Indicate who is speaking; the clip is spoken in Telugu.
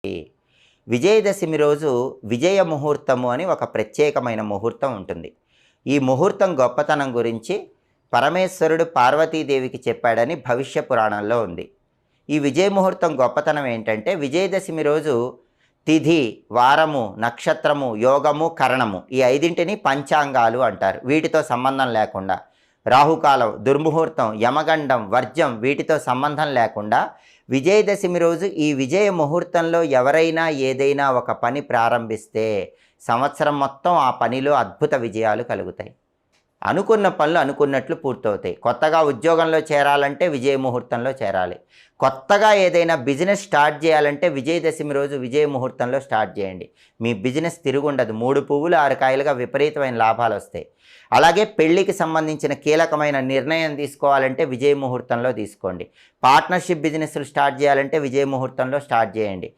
Speaker 1: ఈ విజయదశమి రోజు విజయ ముహూర్తము అని ఒక ప్రత్యేకమైన ముహూర్తం ఉంటుంది. ఈ ముహూర్తం గొప్పతనం గురించి పరమేశ్వరుడు పార్వతీదేవికి చెప్పాడని భవిష్య పురాణంలో ఉంది. ఈ విజయ ముహూర్తం గొప్పతనం ఏంటంటే విజయదశమి రోజు తిథి, వారము, నక్షత్రము, యోగము, కరణము ఈ ఐదింటిని పంచాంగాలు అంటారు. వీటితో సంబంధం లేకుండా రాహుకాలం, దుర్ముహూర్తం, యమగండం, వర్జం వీటితో సంబంధం లేకుండా విజయదశమి రోజు ఈ విజయ ముహూర్తంలో ఎవరైనా ఏదైనా ఒక పని ప్రారంభిస్తే సంవత్సరం మొత్తం ఆ పనిలో అద్భుత విజయాలు కలుగుతాయి. అనుకున్న పనులు అనుకున్నట్లు పూర్తవుతాయి. కొత్తగా ఉద్యోగంలో చేరాలంటే విజయ ముహూర్తంలో చేరాలి. కొత్తగా ఏదైనా బిజినెస్ స్టార్ట్ చేయాలంటే విజయదశమి రోజు విజయ ముహూర్తంలో స్టార్ట్ చేయండి. మీ బిజినెస్ తిరుగుండదు. 3 పువ్వులు 6 కాయలుగా విపరీతమైన లాభాలు వస్తాయి. అలాగే పెళ్లికి సంబంధించిన కీలకమైన నిర్ణయం తీసుకోవాలంటే విజయ ముహూర్తంలో తీసుకోండి. పార్ట్నర్షిప్ బిజినెస్లు స్టార్ట్ చేయాలంటే విజయ ముహూర్తంలో స్టార్ట్ చేయండి.